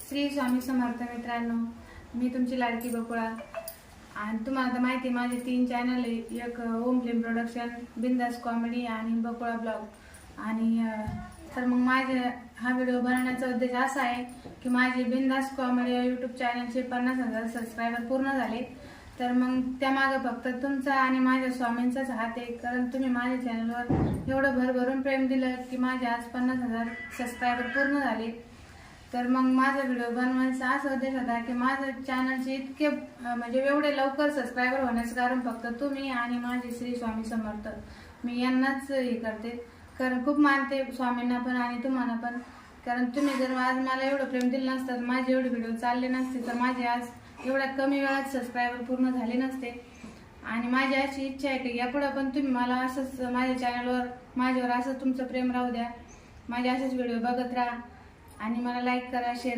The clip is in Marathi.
श्री स्वामी समर्थ मित्रांनो, मी तुमची लाडकी बकुळा. आणि तुम्हाला तर माहिती माझे 3 चॅनल आहे. एक ओम फिल्म प्रोडक्शन, बिंदास कॉमेडी आणि बकुळा ब्लॉग. आणि तर मग माझे हा व्हिडिओ बनवण्याचा उद्देश असा आहे की माझे बिंदास कॉमेडी यूट्यूब चॅनलचे 50,000 सबस्क्रायबर पूर्ण झाले. तर मग त्यामागे फक्त तुमचा आणि माझ्या स्वामींचाच हात आहे. कारण तुम्ही माझ्या चॅनलवर एवढं भरभरून प्रेम दिलं की माझे आज 50,000 सबस्क्रायबर पूर्ण झाले. तर मग माझा व्हिडिओ बनवायचा असा उद्देश होता की माझं चॅनलचे इतके म्हणजे एवढे लवकर सबस्क्रायबर होण्याचं कारण फक्त तुम्ही आणि माझे श्री स्वामी समर्थ. मी यांनाच हे करते, कारण खूप मानते स्वामींना पण आणि तुम्हाला पण. कारण तुम्ही जर आज मला एवढं प्रेम दिलं नसतं तर माझे एवढे व्हिडिओ चालले नसते, तर माझे आज एवढ्या कमी वेळात सबस्क्रायबर पूर्ण झाले नसते. आणि माझी अशी इच्छा आहे की यापुढे पण तुम्ही मला असंच माझ्या चॅनलवर माझ्यावर असं तुमचं प्रेम राहू द्या. माझे असेच व्हिडिओ बघत राहा आणि मला लाईक करा, शेअर